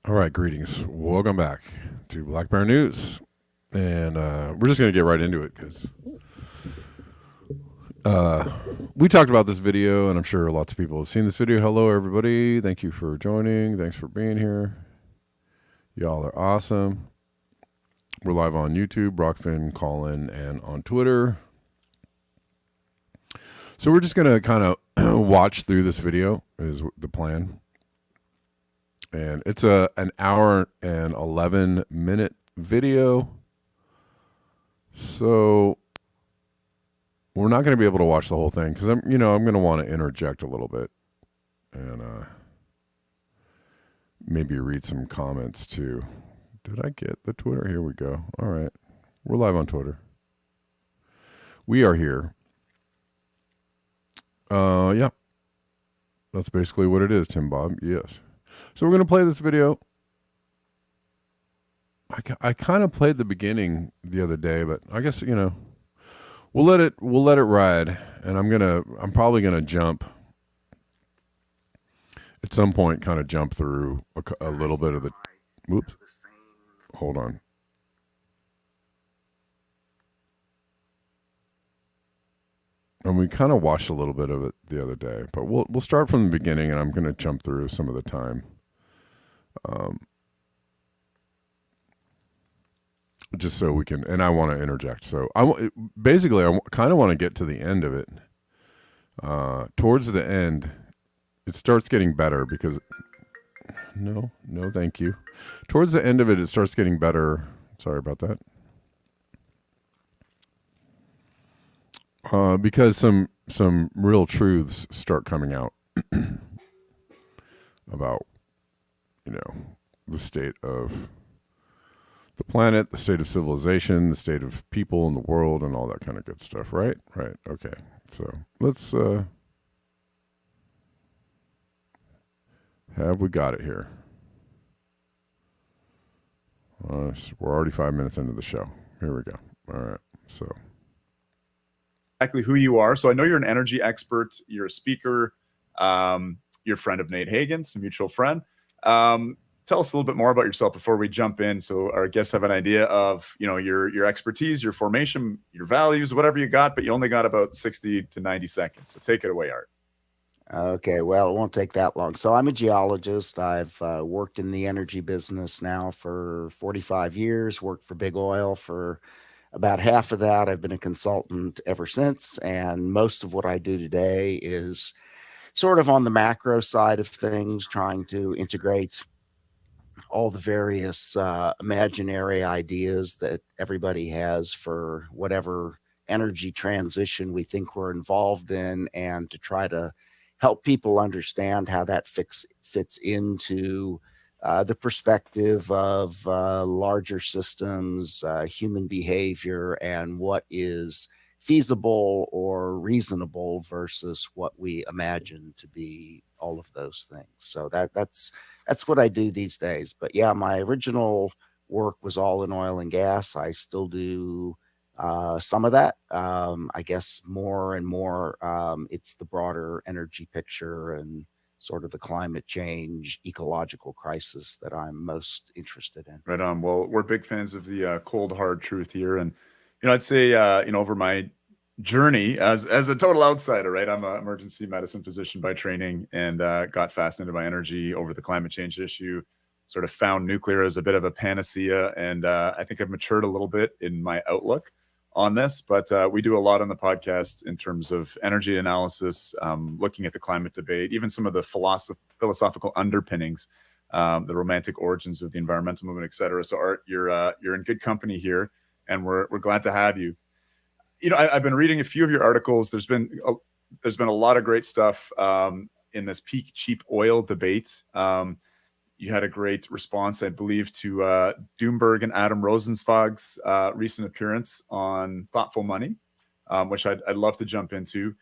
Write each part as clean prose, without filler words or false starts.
All right, greetings. Welcome back to Black Bear News. And we're just going to get right into it because we talked about this video, and I'm sure lots of people have seen this video. Hello, everybody. Thank you for joining. Thanks for being here. Y'all are awesome. We're live on YouTube, Brockfin, Colin, and on Twitter. So we're just going to kind of watch through this video is the plan. And it's an hour and 11-minute video. So we're not going to be able to watch the whole thing because I'm going to want to interject a little bit and maybe read some comments too. Did I get the Twitter? Here we go. All right. We're live on Twitter. We are here. Yeah. That's basically what it is, Tim Bob. Yes. So we're going to play this video. I kind of played the beginning the other day, but I guess, we'll let it ride. And I'm probably going to jump at some point, kind of jump through a little bit of the, whoops, hold on. And we kind of watched a little bit of it the other day, but we'll start from the beginning, and I'm going to jump through some of the time. Just so we can, and I want to interject. So I kind of want to get to the end of it. Towards the end, it starts getting better because, no, thank you. Towards the end of it, it starts getting better. Sorry about that. Because some real truths start coming out about, the state of the planet, the state of civilization, the state of people in the world, and all that kind of good stuff, right? Right. Okay. So let's have we got it here? We're already 5 minutes into the show. Here we go. All right. So exactly who you are. So I know you're an energy expert. You're a speaker. You're a friend of Nate Hagen's, a mutual friend. Tell us a little bit more about yourself before we jump in, so our guests have an idea of your expertise, your formation, your values, whatever you got. But you only got about 60 to 90 seconds, so take it away, Art. Okay, well, it won't take that long. So I'm a geologist. I've worked in the energy business now for 45 years. Worked for big oil for about half of that. I've been a consultant ever since, and most of what I do today is sort of on the macro side of things, trying to integrate all the various imaginary ideas that everybody has for whatever energy transition we think we're involved in, and to try to help people understand how that fits into the perspective of larger systems, human behavior, and what is feasible or reasonable versus what we imagine to be all of those things. So that's what I do these days. But yeah, my original work was all in oil and gas. I still do some of that. I guess more and more it's the broader energy picture and sort of the climate change, ecological crisis that I'm most interested in. Right on. Well, we're big fans of the cold, hard truth here. And, I'd say, over my journey as a total outsider, right? I'm an emergency medicine physician by training, and got fascinated by energy over the climate change issue, sort of found nuclear as a bit of a panacea. And I think I've matured a little bit in my outlook on this, but we do a lot on the podcast in terms of energy analysis, looking at the climate debate, even some of the philosophical underpinnings, the romantic origins of the environmental movement, et cetera. So Art, you're in good company here, and we're glad to have you. I've been reading a few of your articles. There's been a lot of great stuff in this peak cheap oil debate. You had a great response, I believe, to Doomberg and Adam Rosenzweig's recent appearance on Thoughtful Money, which I'd love to jump into.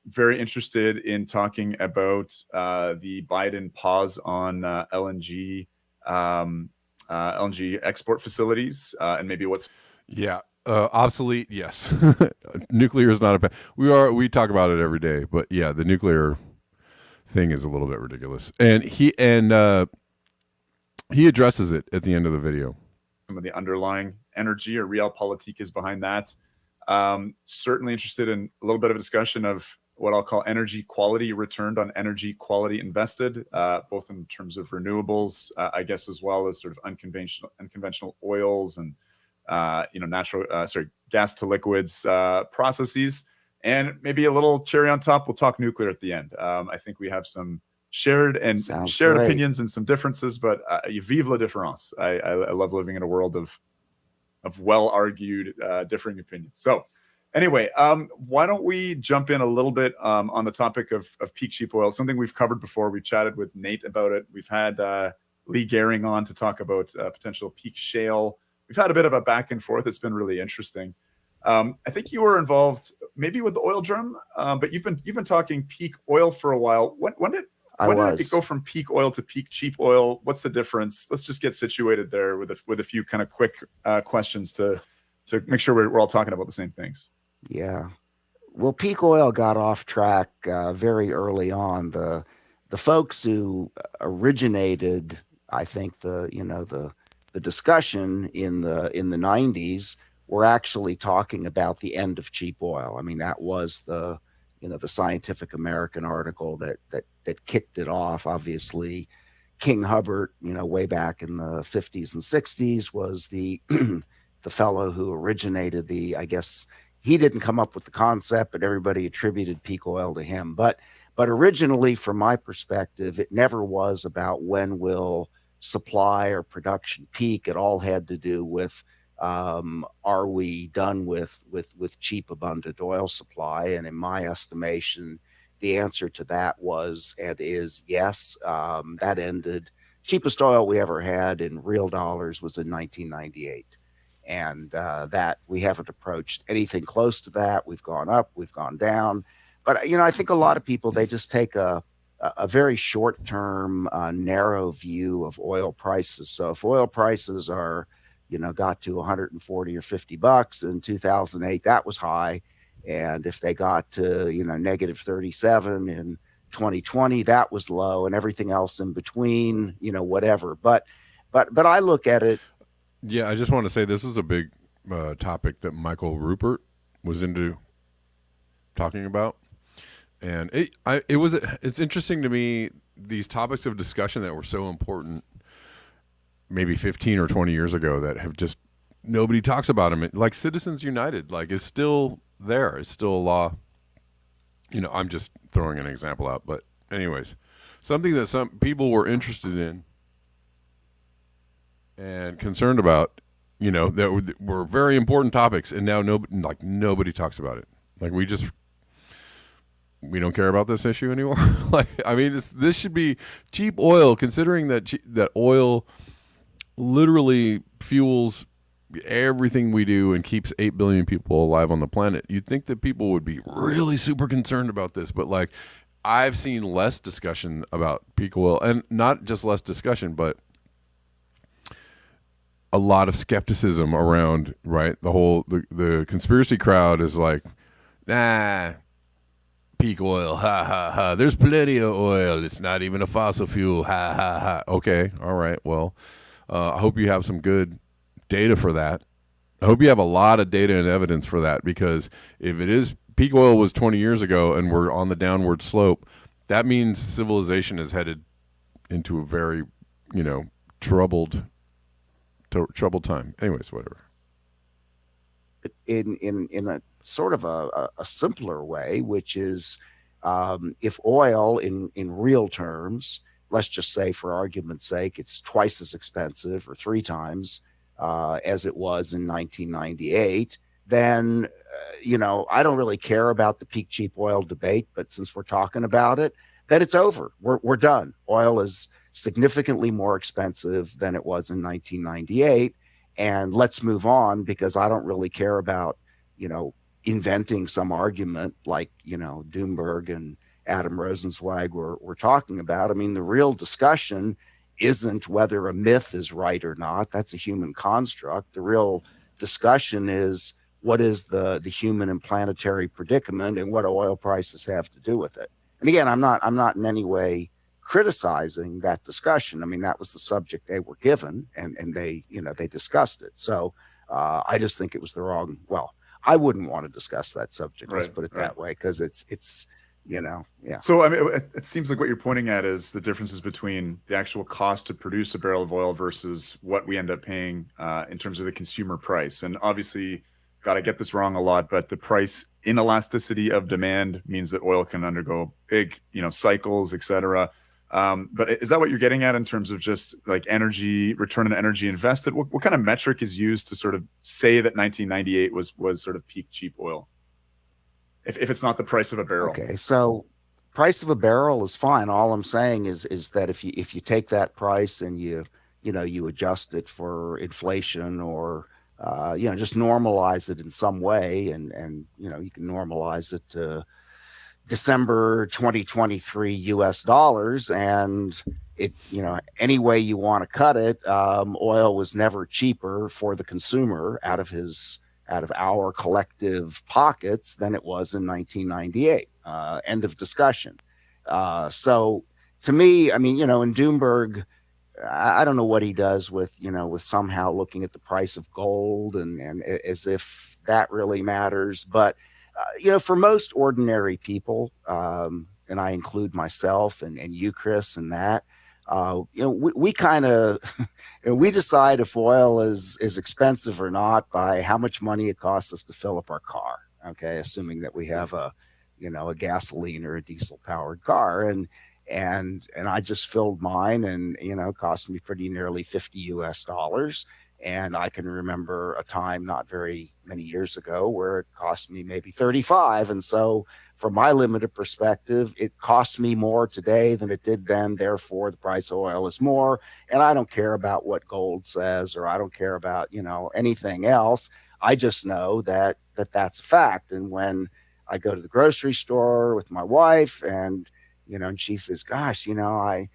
Very interested in talking about the Biden pause on LNG export facilities, and maybe what's... Yeah. Obsolete, yes. Nuclear is not a. We talk about it every day, but yeah, the nuclear thing is a little bit ridiculous. And he addresses it at the end of the video. Some of the underlying energy or realpolitik is behind that. Certainly interested in a little bit of a discussion of what I'll call energy quality returned on energy quality invested, both in terms of renewables, I guess, as well as sort of unconventional oils and gas to liquids processes, and maybe a little cherry on top. We'll talk nuclear at the end. I think we have some shared opinions and some differences, but vive la différence. I love living in a world of well argued differing opinions. So anyway, why don't we jump in a little bit on the topic of peak cheap oil? Something we've covered before. We've chatted with Nate about it. We've had Lee Gehring on to talk about potential peak shale. We've had a bit of a back and forth. It's been really interesting. I think you were involved maybe with the oil drum, but you've been talking peak oil for a while. When did it go from peak oil to peak cheap oil? What's the difference? Let's just get situated there with a few kind of quick questions to make sure we're all talking about the same things. Yeah. Well, peak oil got off track very early on. The folks who originated, I think, the discussion in the 90s were actually talking about the end of cheap oil. I mean, that was the Scientific American article that kicked it off. Obviously, King Hubbard, way back in the 50s and 60s, was the the fellow who originated I guess he didn't come up with the concept, but everybody attributed peak oil to him. But originally, from my perspective, it never was about when will supply or production peak. It all had to do with are we done with cheap, abundant oil supply? And in my estimation, the answer to that was and is yes. That ended. Cheapest oil we ever had in real dollars was in 1998. And that we haven't approached anything close to that. We've gone up, we've gone down. But, I think a lot of people, they just take a very short-term, narrow view of oil prices. So if oil prices are, got to 140 or 50 bucks in 2008, that was high. And if they got to, negative 37 in 2020, that was low, and everything else in between, whatever. But I look at it. Yeah, I just want to say this is a big topic that Michael Rupert was into talking about. And it's interesting to me, these topics of discussion that were so important maybe 15 or 20 years ago that have just nobody talks about them. Like Citizens United, is still there. It's still a law. I'm just throwing an example out, but anyways, something that some people were interested in and concerned about, that were very important topics, and now nobody talks about it. We don't care about this issue anymore. This should be cheap oil, considering that oil literally fuels everything we do and keeps 8 billion people alive on the planet. You'd think that people would be really super concerned about this, but I've seen less discussion about peak oil, and not just less discussion, but a lot of skepticism around, right? The conspiracy crowd is like, nah, peak oil, ha ha ha. There's plenty of oil. It's not even a fossil fuel, ha ha ha. Okay, all right. Well, I hope you have some good data for that. I hope you have a lot of data and evidence for that, because if it is peak oil was 20 years ago and we're on the downward slope, that means civilization is headed into a very, troubled time. Anyways, whatever. In a sort of a simpler way, which is if oil in real terms, let's just say for argument's sake, it's twice as expensive or 3 times as it was in 1998, then, I don't really care about the peak cheap oil debate, but since we're talking about it, then it's over. We're done. Oil is significantly more expensive than it was in 1998. And let's move on, because I don't really care about, inventing some argument like, Doomberg and Adam Rosenzweig were talking about. I mean, the real discussion isn't whether a myth is right or not. That's a human construct. The real discussion is what is the human and planetary predicament, and what do oil prices have to do with it. And again, I'm not in any way criticizing that discussion. I mean, that was the subject they were given, and they discussed it. So I just think it was the wrong. Well, I wouldn't want to discuss that subject. Let's put it that way, because it's yeah. So I mean, it seems like what you're pointing at is the differences between the actual cost to produce a barrel of oil versus what we end up paying in terms of the consumer price. And obviously, God, I get this wrong a lot, but the price inelasticity of demand means that oil can undergo big, cycles, et cetera. But is that what you're getting at in terms of just like energy, return on energy invested? What kind of metric is used to sort of say that 1998 was sort of peak cheap oil? If it's not the price of a barrel. Okay, so price of a barrel is fine. All I'm saying is that if you take that price and you adjust it for inflation, or just normalize it in some way, and you can normalize it to December 2023 US dollars, and it any way you want to cut it, oil was never cheaper for the consumer out of our collective pockets than it was in 1998. End of discussion. So to me, I mean, in Doomberg, I don't know what he does with somehow looking at the price of gold and as if that really matters. But, for most ordinary people, and I include myself and you, Chris, and that, we kind of we decide if oil is expensive or not by how much money it costs us to fill up our car. Okay, assuming that we have a gasoline or a diesel powered car, and I just filled mine, and it cost me pretty nearly $50 US. And I can remember a time not very many years ago where it cost me maybe 35. And so from my limited perspective, it costs me more today than it did then. Therefore, the price of oil is more. And I don't care about what gold says, or I don't care about, anything else. I just know that that's a fact. And when I go to the grocery store with my wife, and, and she says, gosh, the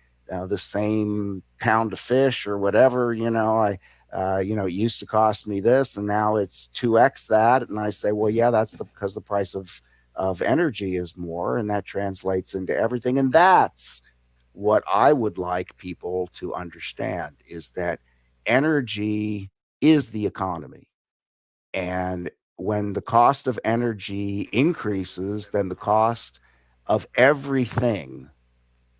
same pound of fish or whatever, it used to cost me this, and now it's 2x that. And I say, well, yeah, that's because the price of energy is more, and that translates into everything. And that's what I would like people to understand, is that energy is the economy. And when the cost of energy increases, then the cost of everything,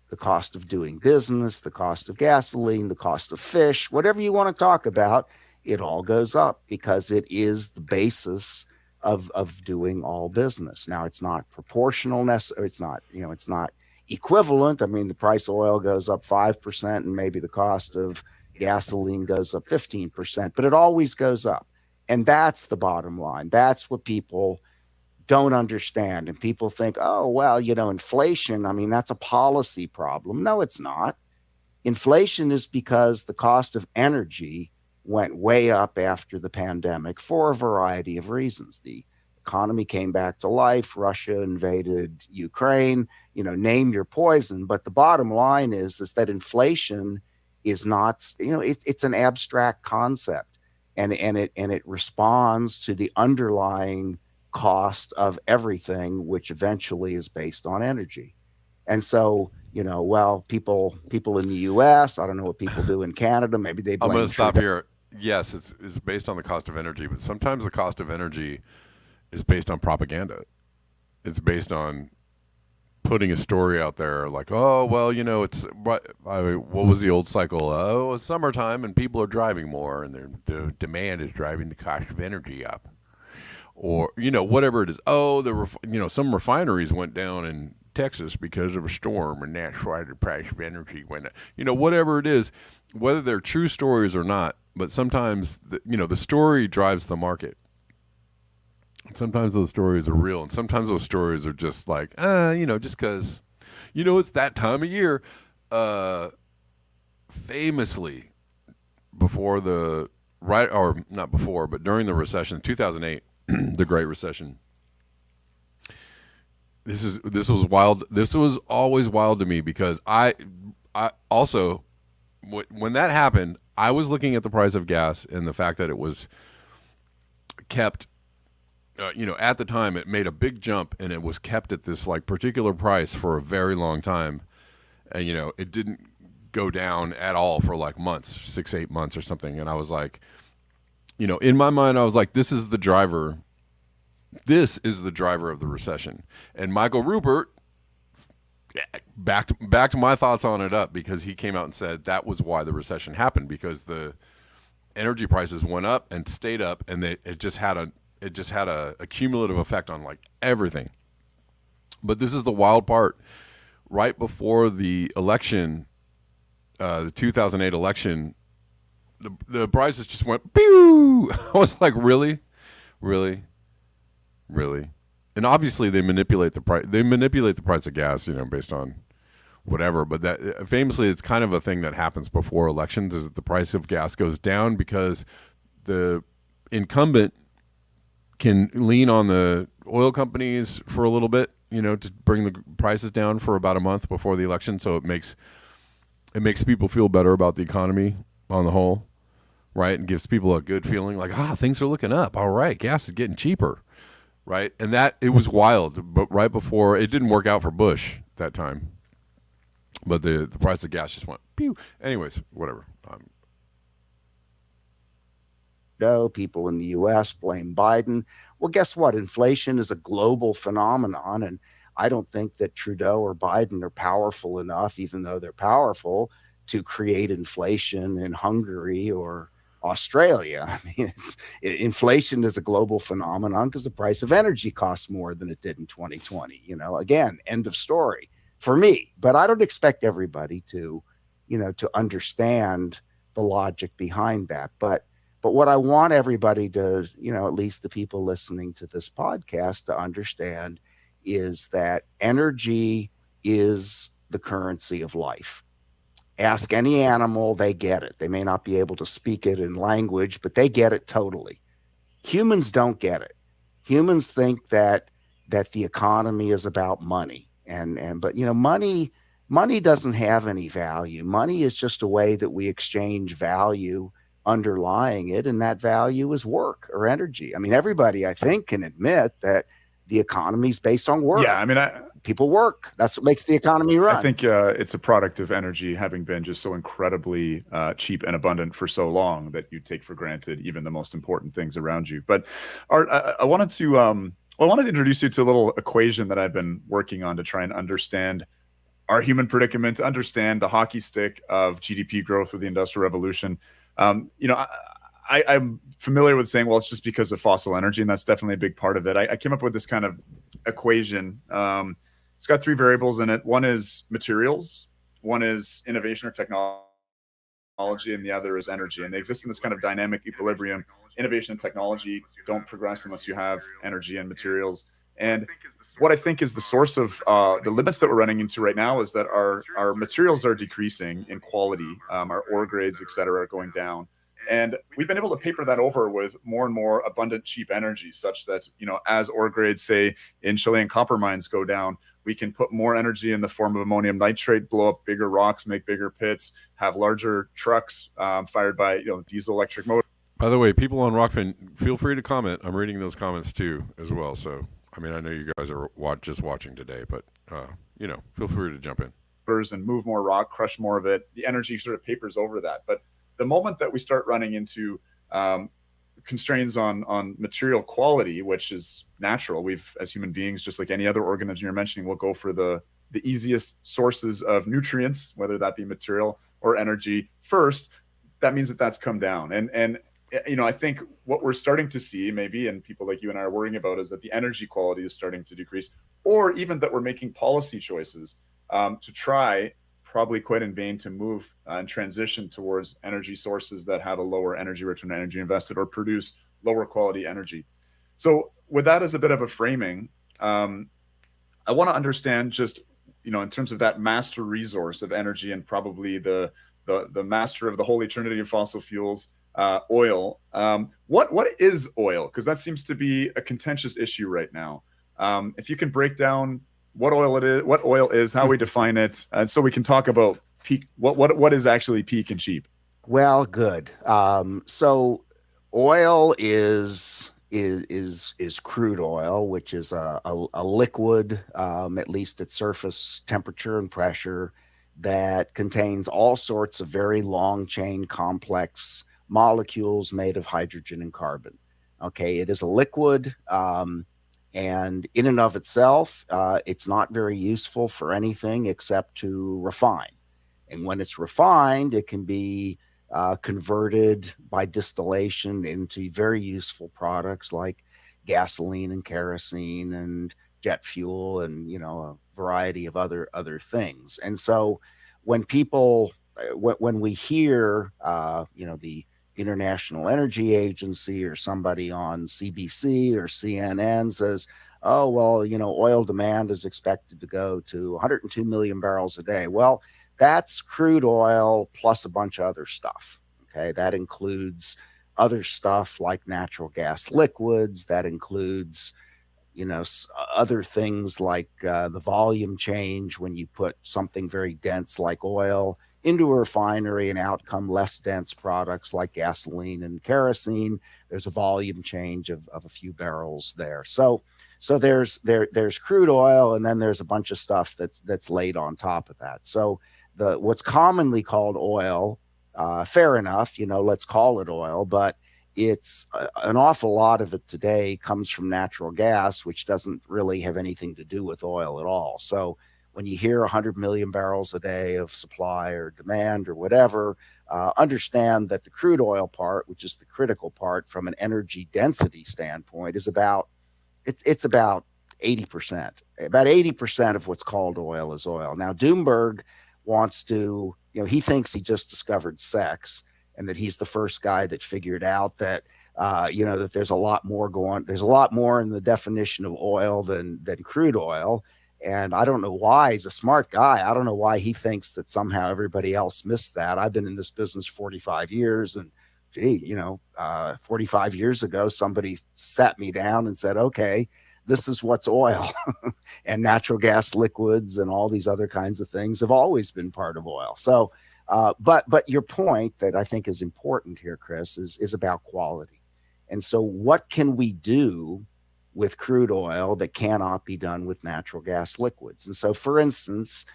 the cost of doing business, the cost of gasoline, the cost of fish, whatever you want to talk about, it all goes up, because it is the basis of doing all business. Now, it's not proportional, it's not, it's not equivalent. I mean, the price of oil goes up 5%, and maybe the cost of gasoline goes up 15%, but it always goes up. And that's the bottom line. That's what people don't understand. And people think, oh, well, inflation, I mean, that's a policy problem. No, it's not. Inflation is because the cost of energy went way up after the pandemic for a variety of reasons. The economy came back to life. Russia invaded Ukraine, name your poison. But the bottom line is that inflation is not, it's an abstract concept, and it responds to the underlying cost of everything, which eventually is based on energy. And so, people in the US, I don't know what people do in Canada, maybe they blame. I'm going to stop here. Yes, it's based on the cost of energy, but sometimes the cost of energy is based on propaganda. It's based on putting a story out there like, oh, well, it's what was the old cycle? Oh, it's summertime and people are driving more, and the demand is driving the cost of energy up. Or, whatever it is. Oh, some refineries went down in Texas because of a storm, and that's why the price of energy went up. Whatever it is, whether they're true stories or not, but sometimes, the story drives the market. And sometimes those stories are real, and sometimes those stories are just like, just because, it's that time of year. Famously, before not before, but during the recession, 2008, the Great Recession. This was wild. This was always wild to me, because I also, when that happened, I was looking at the price of gas and the fact that it was kept, at the time it made a big jump and it was kept at this like particular price for a very long time. And, it didn't go down at all for like months, 6-8 months or something. And I was like, in my mind, I was like, this is the driver. This is the driver of the recession. And Michael Rupert backed my thoughts on it up, because he came out and said that was why the recession happened, because the energy prices went up and stayed up, and it just had a cumulative effect on like everything. But this is the wild part. Right before the election, the 2008 election, the prices just went pew. I was like, really, really, really. And obviously they manipulate the price. They manipulate the price of gas, based on whatever. But that famously, it's kind of a thing that happens before elections, is that the price of gas goes down because the incumbent can lean on the oil companies for a little bit, to bring the prices down for about a month before the election. So it makes people feel better about the economy on the whole, right? And gives people a good feeling like, things are looking up. All right, gas is getting cheaper, right? And that, it was wild. But right before, it didn't work out for Bush that time. But the price of gas just went pew. Anyways, whatever. People in the U.S. blame Biden. Well, guess what? Inflation is a global phenomenon, and I don't think that Trudeau or Biden are powerful enough, even though they're powerful, to create inflation in Hungary or Australia. I mean, inflation is a global phenomenon because the price of energy costs more than it did in 2020. Again, end of story for me. But I don't expect everybody to understand the logic behind that. But what I want everybody to, at least the people listening to this podcast, to understand is that energy is the currency of life. Ask any animal, they get it. They may not be able to speak it in language, but they get it totally. Humans don't get it. Humans think that the economy is about money. But money doesn't have any value. Money is just a way that we exchange value underlying it, and that value is work or energy. I mean, everybody, I think, can admit that the economy is based on work. Yeah, I mean, people work. That's what makes the economy run. I think it's a product of energy having been just so incredibly cheap and abundant for so long that you take for granted even the most important things around you. But Art, I wanted to introduce you to a little equation that I've been working on to try and understand our human predicament, to understand the hockey stick of GDP growth with the Industrial Revolution. I'm familiar with saying, well, it's just because of fossil energy, and that's definitely a big part of it. I came up with this kind of equation. It's got 3 variables in it. One is materials, one is innovation or technology, and the other is energy. And they exist in this kind of dynamic equilibrium. Innovation and technology don't progress unless you have energy and materials. And what I think is the source of the limits that we're running into right now is that our materials are decreasing in quality. Our ore grades, et cetera, are going down. And we've been able to paper that over with more and more abundant, cheap energy, such that, as ore grades, say, in Chilean copper mines go down, we can put more energy in the form of ammonium nitrate, blow up bigger rocks, make bigger pits, have larger trucks fired by, diesel electric motors. By the way, people on Rockfin, feel free to comment. I'm reading those comments too, as well. So, I mean, I know you guys are just watching today, but, feel free to jump in. And move more rock, crush more of it. The energy sort of papers over that. But the moment that we start running into constraints on material quality, which is natural, we've, as human beings, just like any other organism you're mentioning, we'll go for the easiest sources of nutrients, whether that be material or energy first. That means that that's come down. And I think what we're starting to see maybe, and people like you and I are worrying about, is that the energy quality is starting to decrease, or even that we're making policy choices to try, probably quite in vain, to move and transition towards energy sources that have a lower energy return on energy invested or produce lower quality energy. So with that as a bit of a framing, I want to understand just, in terms of that master resource of energy, and probably the master of the holy trinity of fossil fuels, oil. What is oil? Because that seems to be a contentious issue right now. If you can break down what oil is, how we define it, and so we can talk about peak. What is actually peak and cheap? Well, good. So oil is is crude oil, which is a liquid, at least at surface temperature and pressure, that contains all sorts of very long chain complex molecules made of hydrogen and carbon. Okay, it is a liquid, and in and of itself, it's not very useful for anything except to refine. And when it's refined, it can be converted by distillation into very useful products like gasoline and kerosene and jet fuel and a variety of other things. And so when people when we hear the International Energy Agency or somebody on CBC or CNN says, oh, well, oil demand is expected to go to 102 million barrels a day. Well, that's crude oil plus a bunch of other stuff. Okay. That includes other stuff like natural gas liquids. That includes, other things like the volume change when you put something very dense like oil into a refinery and out come less dense products like gasoline and kerosene. There's a volume change of a few barrels there. So there's crude oil, and then there's a bunch of stuff that's laid on top of that. So what's commonly called oil, fair enough, let's call it oil, but it's an awful lot of it today comes from natural gas, which doesn't really have anything to do with oil at all. So when you hear 100 million barrels a day of supply or demand or whatever, understand that the crude oil part, which is the critical part from an energy density standpoint, is about 80%. About 80% of what's called oil is oil. Now, Doomberg wants to, he thinks he just discovered sex and that he's the first guy that figured out that, that there's a lot more in the definition of oil than crude oil. And I don't know why. He's a smart guy. I don't know why he thinks that somehow everybody else missed that. I've been in this business 45 years, and 45 years ago, somebody sat me down and said, okay, this is what's oil. And natural gas liquids and all these other kinds of things have always been part of oil. So, but your point that I think is important here, Chris, is about quality. And so what can we do with crude oil that cannot be done with natural gas liquids? And so, for instance,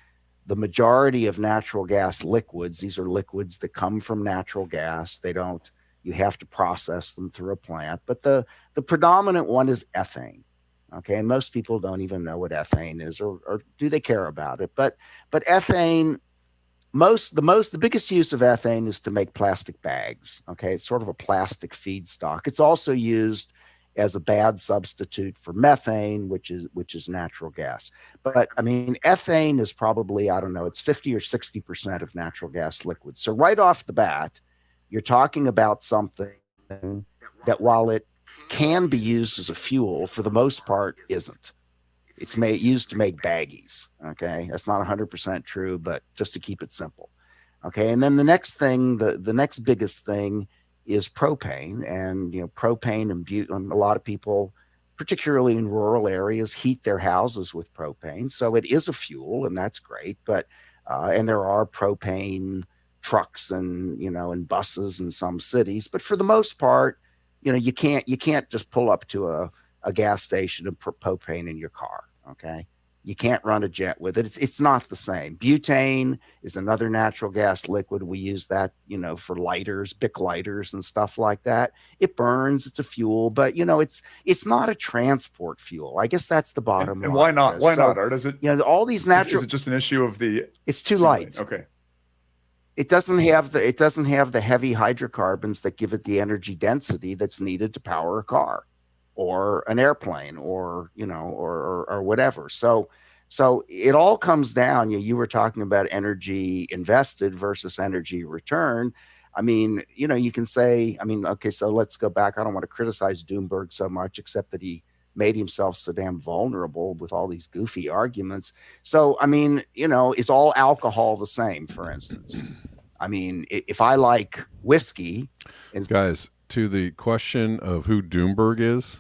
the majority of natural gas liquids, these are liquids that come from natural gas. You have to process them through a plant, but the predominant one is ethane. Okay. And most people don't even know what ethane is, or do they care about it? But ethane, the biggest use of ethane is to make plastic bags. Okay. It's sort of a plastic feedstock. It's also used as a bad substitute for methane, which is natural gas. But I mean, ethane is probably, I don't know, it's 50 or 60% of natural gas liquids. So right off the bat, you're talking about something that, while it can be used as a fuel, for the most part isn't. It's used to make baggies. Okay. That's not 100% true, but just to keep it simple. Okay. And then the next thing, the next biggest thing is propane. And propane and a lot of people, particularly in rural areas, heat their houses with propane. So it is a fuel, and that's great. But and there are propane trucks and buses in some cities, but for the most part, you can't just pull up to a gas station and put propane in your car. Okay. You can't run a jet with it. It's not the same. Butane is another natural gas liquid. We use that, for lighters, Bic lighters and stuff like that. It burns. It's a fuel, but it's not a transport fuel. I guess that's the bottom line. And why not? Why not, Art? Is it? All these natural. Is it just an issue of the? It's too light. Okay. It doesn't have the heavy hydrocarbons that give it the energy density that's needed to power a car or an airplane or whatever. So it all comes down. You were talking about energy invested versus energy return. I mean, you can say, okay, so let's go back. I don't want to criticize Doomberg so much, except that he made himself so damn vulnerable with all these goofy arguments. So, is all alcohol the same, for instance? If I like whiskey, and guys, to the question of who Doomberg is,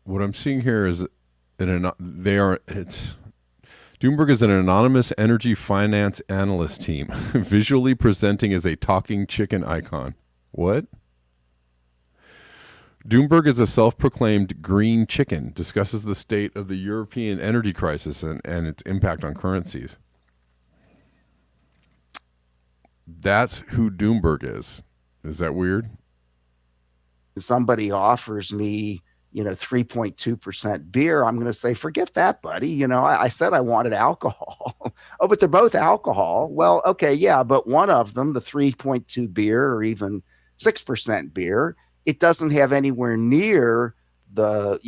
what I'm seeing here is Doomberg is an anonymous energy finance analyst team, visually presenting as a talking chicken icon. What? Doomberg is a self-proclaimed green chicken, discusses the state of the European energy crisis and its impact on currencies. That's who Doomberg is. Is that weird? Somebody offers me, 3.2% beer, I'm going to say, forget that, buddy. I said I wanted alcohol. Oh, but they're both alcohol. Well, okay, yeah, but one of them, the 3.2 beer or even 6% beer, it doesn't have anywhere near the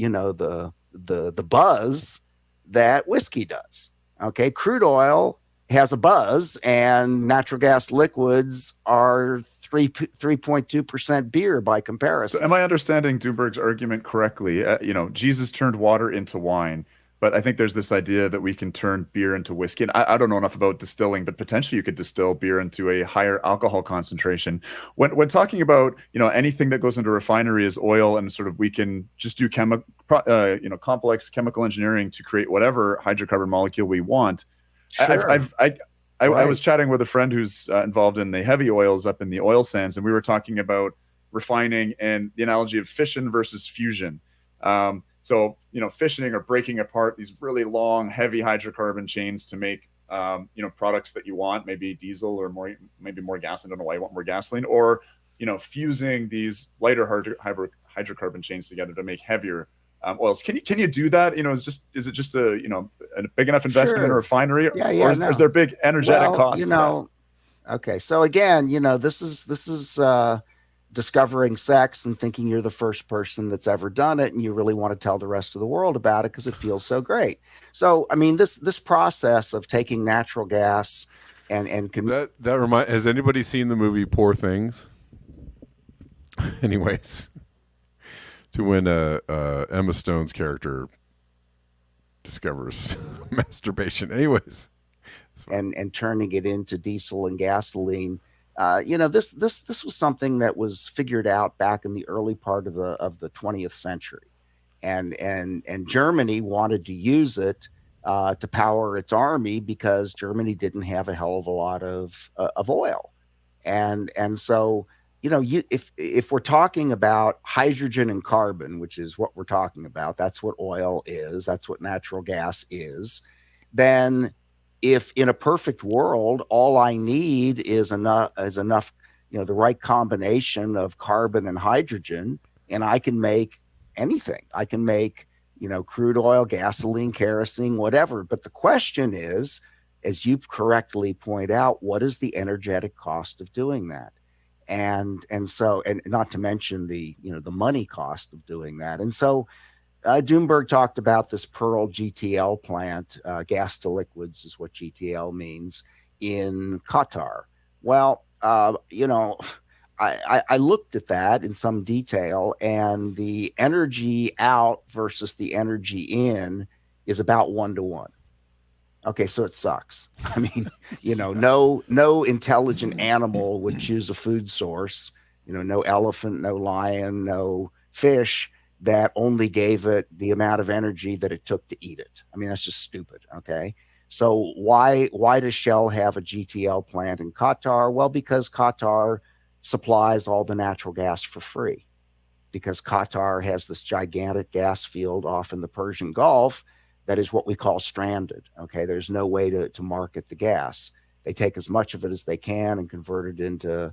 buzz that whiskey does. Okay, crude oil has a buzz, and natural gas liquids are 3.2% beer by comparison. So am I understanding Doomberg's argument correctly? Jesus turned water into wine, but I think there's this idea that we can turn beer into whiskey. And I don't know enough about distilling, but potentially you could distill beer into a higher alcohol concentration. When talking about anything that goes into a refinery is oil, and sort of we can just do complex chemical engineering to create whatever hydrocarbon molecule we want. Sure. I was chatting with a friend who's involved in the heavy oils up in the oil sands, and we were talking about refining and the analogy of fission versus fusion. So, fissioning or breaking apart these really long, heavy hydrocarbon chains to make, products that you want, maybe diesel or maybe more gasoline. I don't know why you want more gasoline, or, fusing these lighter hydrocarbon chains together to make heavier oils. Can you do that? Is it just a big enough investment in a refinery? Yeah, or is there big energetic costs? Okay. So again, this is discovering sex and thinking you're the first person that's ever done it, and you really want to tell the rest of the world about it because it feels so great. So I mean, this process of taking natural gas has anybody seen the movie Poor Things? Anyways. To when Emma Stone's character discovers masturbation. Anyways. And turning it into diesel and gasoline. This was something that was figured out back in the early part of the 20th century. And Germany wanted to use it to power its army because Germany didn't have a hell of a lot of oil. And so if we're talking about hydrogen and carbon, which is what we're talking about, that's what oil is, that's what natural gas is, then if in a perfect world, all I need is enough, the right combination of carbon and hydrogen, and I can make anything. I can make, crude oil, gasoline, kerosene, whatever. But the question is, as you correctly point out, what is the energetic cost of doing that? And so not to mention the money cost of doing that. And so Doomberg talked about this Pearl GTL plant, gas to liquids is what GTL means, in Qatar. Well, I looked at that in some detail, and the energy out versus the energy in is about 1-to-1. Okay, so it sucks. I mean, no intelligent animal would choose a food source, no elephant, no lion, no fish that only gave it the amount of energy that it took to eat it. I mean, that's just stupid. Okay. So why does Shell have a GTL plant in Qatar? Well, because Qatar supplies all the natural gas for free, because Qatar has this gigantic gas field off in the Persian Gulf that is what we call stranded. Okay. There's no way to market the gas. They take as much of it as they can and convert it into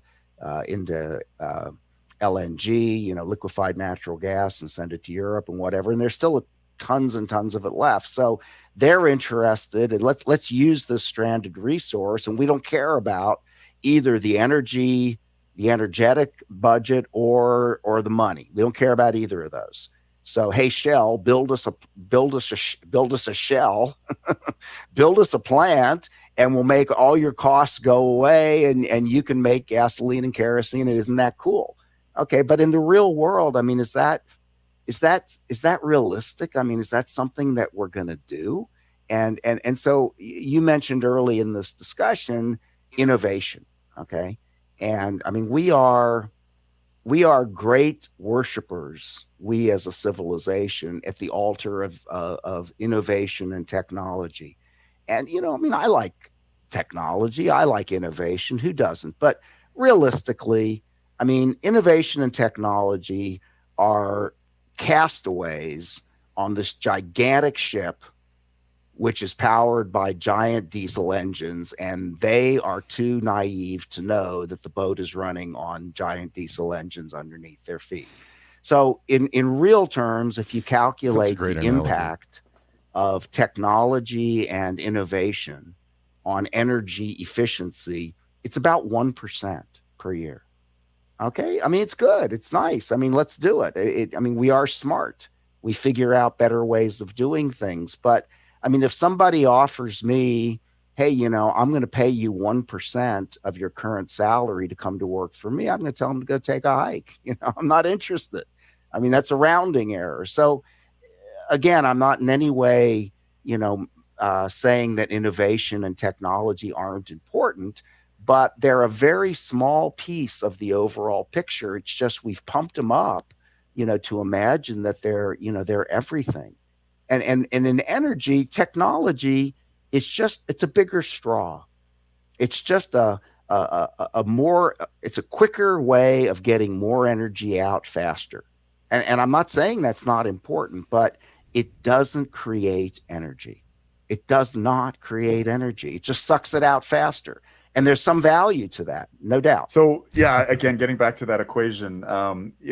LNG, liquefied natural gas, and send it to Europe and whatever. And there's still tons and tons of it left. So they're interested, and let's use this stranded resource. And we don't care about either the energy, the energetic budget, or the money. We don't care about either of those. So, hey, Shell, build us a shell, build us a plant, and we'll make all your costs go away, and you can make gasoline and kerosene. And isn't that cool? Okay, but in the real world, I mean, is that realistic? I mean, is that something that we're going to do? And so you mentioned early in this discussion innovation. Okay, and I mean, we are great worshipers, we as a civilization, at the altar of innovation and technology. And, I mean, I like technology, I like innovation. Who doesn't? But realistically, I mean, innovation and technology are castaways on this gigantic ship, which is powered by giant diesel engines, and they are too naive to know that the boat is running on giant diesel engines underneath their feet. So, in real terms, if you That's a calculate great the analogy. impact of technology and innovation on energy efficiency, it's about 1% per year. Okay. I mean, it's good. It's nice. I mean, let's do it. I mean, we are smart. We figure out better ways of doing things. But I mean, if somebody offers me, hey, I'm going to pay you 1% of your current salary to come to work for me, I'm going to tell them to go take a hike. I'm not interested. I mean, that's a rounding error. So again, I'm not in any way, saying that innovation and technology aren't important, but they're a very small piece of the overall picture. It's just we've pumped them up, to imagine that they're everything. And in energy, technology, it's a bigger straw. It's just a more, it's a quicker way of getting more energy out faster. And I'm not saying that's not important, but it doesn't create energy. It does not create energy. It just sucks it out faster. And there's some value to that, no doubt. So yeah, again, getting back to that equation,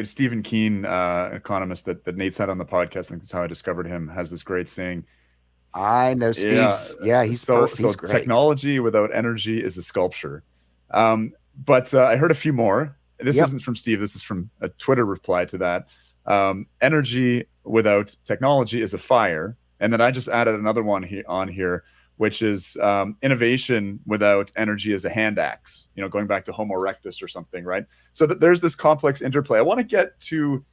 Stephen Keen, economist that Nate said on the podcast, I think that's how I discovered him, has this great saying. I know Steve. Yeah, he's perfect. He's great. Technology without energy is a sculpture. But I heard a few more. This isn't from Steve. This is from a Twitter reply to that. Energy without technology is a fire. And then I just added another one here, which is innovation without energy is a hand axe, going back to Homo erectus or something, right? So there's this complex interplay. I want to get to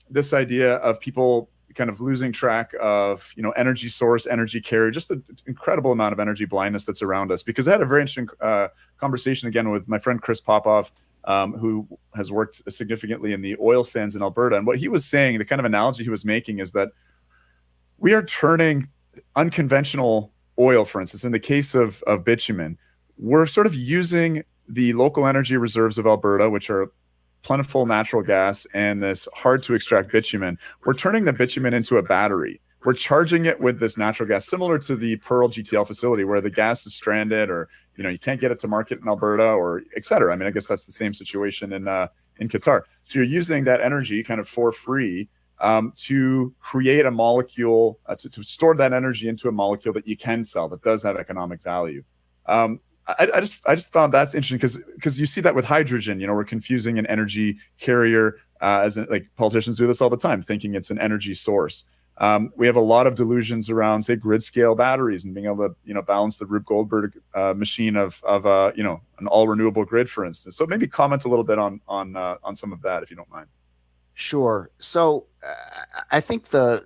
this idea of people kind of losing track of, energy source, energy carrier, just the incredible amount of energy blindness that's around us. Because I had a very interesting conversation again with my friend Chris Popoff, who has worked significantly in the oil sands in Alberta. And what he was saying, the kind of analogy he was making is that we are turning unconventional oil, for instance, in the case of bitumen, we're sort of using the local energy reserves of Alberta, which are plentiful natural gas and this hard to extract bitumen. We're turning the bitumen into a battery. We're charging it with this natural gas, similar to the Pearl GTL facility where the gas is stranded, or you can't get it to market in Alberta, or et cetera. I mean, I guess that's the same situation in Qatar. So you're using that energy kind of for free to create a molecule, to store that energy into a molecule that you can sell that does have economic value. I just found that's interesting because you see that with hydrogen. We're confusing an energy carrier like politicians do this all the time, thinking it's an energy source. We have a lot of delusions around, say, grid scale batteries and being able to balance the Rube Goldberg machine of an all renewable grid, for instance. So maybe comment a little bit on some of that, if you don't mind. Sure. So I think the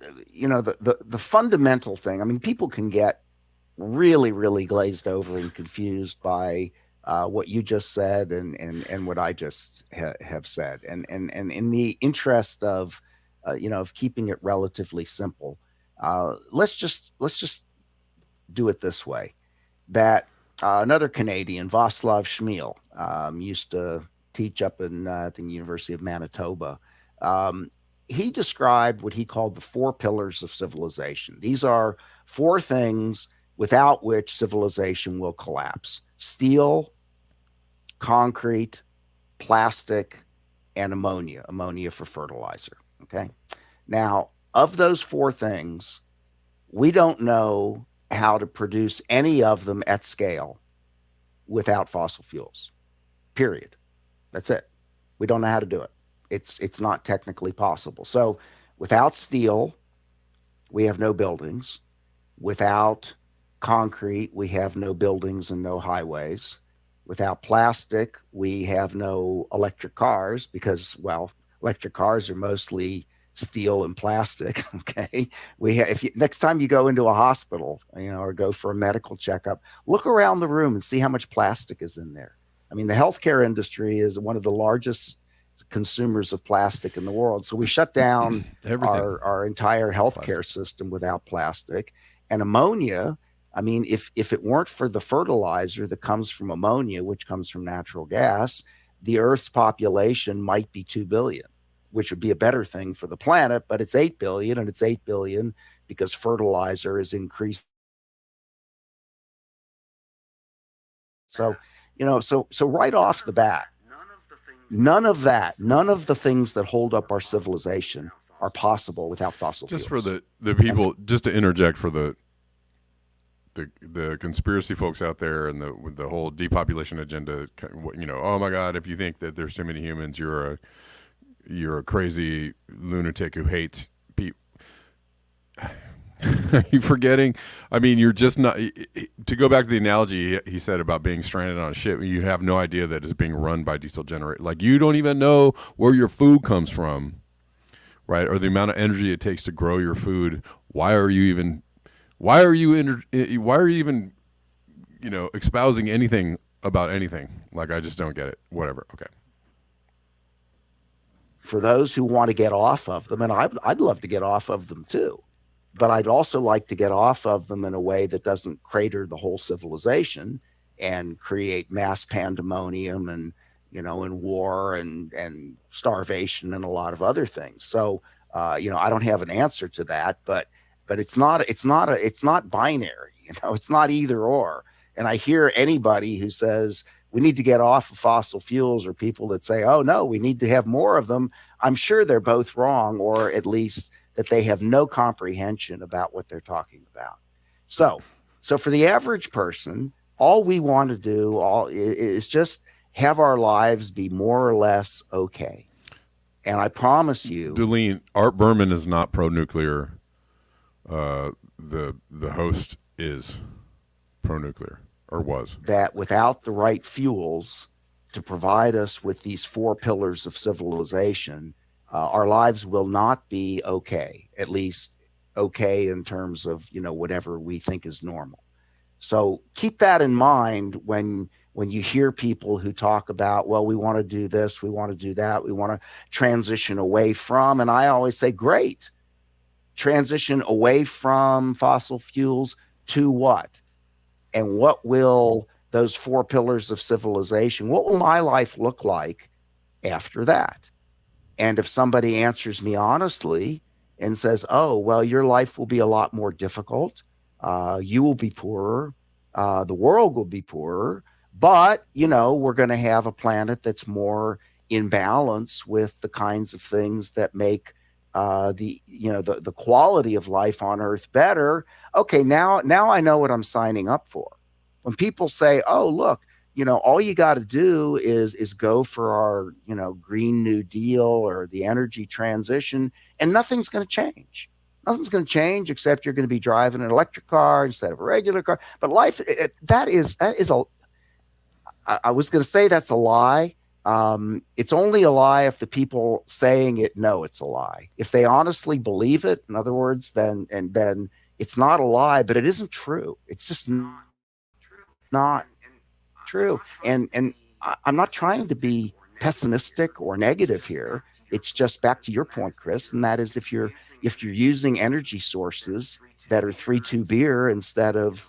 fundamental thing. I mean, people can get really, really glazed over and confused by what you just said and what I just have said. And in the interest of of keeping it relatively simple, let's just do it this way. That another Canadian, Václav Smil, used to teach up in the University of Manitoba. He described what he called the 4 pillars of civilization. These are 4 things without which civilization will collapse: steel, concrete, plastic, and ammonia for fertilizer. Okay. Now, of those 4 things, we don't know how to produce any of them at scale without fossil fuels. Period. That's it. We don't know how to do it. It's not technically possible. So without steel, we have no buildings. Without concrete, we have no buildings and no highways. Without plastic, we have no electric cars because, well, electric cars are mostly steel and plastic. Okay. Next time you go into a hospital, or go for a medical checkup, look around the room and see how much plastic is in there. I mean, the healthcare industry is one of the largest consumers of plastic in the world. So we shut down our entire healthcare system without plastic. And ammonia, I mean, if it weren't for the fertilizer that comes from ammonia, which comes from natural gas, the Earth's population might be 2 billion, which would be a better thing for the planet, but it's 8 billion, and it's 8 billion because fertilizer is increased. So, so right off the bat, none of the things that hold up our civilization are possible without fossil Just fuels. for the people, just to interject for the conspiracy folks out there and the whole depopulation agenda, oh my God, if you think that there's too many humans, you're a crazy lunatic who hates people. You're forgetting. I mean, you're just not. To go back to the analogy he said about being stranded on a ship, you have no idea that it's being run by diesel generator. Like, you don't even know where your food comes from, right? Or the amount of energy it takes to grow your food. Why are you even espousing anything about anything? Like, I just don't get it. Whatever. Okay. For those who want to get off of them, and I'd love to get off of them too, but I'd also like to get off of them in a way that doesn't crater the whole civilization and create mass pandemonium and war and starvation and a lot of other things. So I don't have an answer to that, but it's not binary. It's not either or. And I hear anybody who says we need to get off of fossil fuels, or people that say, oh no, we need to have more of them. I'm sure they're both wrong, or at least that they have no comprehension about what they're talking about. So for the average person, all we want to do is just have our lives be more or less okay. And I promise you, Deline, Art Berman is not pro-nuclear. The host is pro-nuclear, or was. That without the right fuels to provide us with these 4 pillars of civilization, our lives will not be okay, at least okay in terms of, whatever we think is normal. So keep that in mind when you hear people who talk about, well, we want to do this, we want to do that, we want to transition away from, and I always say, great, transition away from fossil fuels to what? And what will those 4 pillars of civilization, what will my life look like after that? And if somebody answers me honestly and says, oh, well, your life will be a lot more difficult, you will be poorer, the world will be poorer, but, we're going to have a planet that's more in balance with the kinds of things that make the quality of life on Earth better. Okay, now I know what I'm signing up for. When people say, oh, look, all you got to do is go for our, Green New Deal or the energy transition, and nothing's going to change. Nothing's going to change except you're going to be driving an electric car instead of a regular car. But life, that is I was going to say that's a lie. It's only a lie if the people saying it know it's a lie. If they honestly believe it, in other words, then it's not a lie, but it isn't true. It's just not true. And I'm not trying to be pessimistic or negative here. It's just back to your point, Chris, and that is if you're using energy sources that are 3-2 beer instead of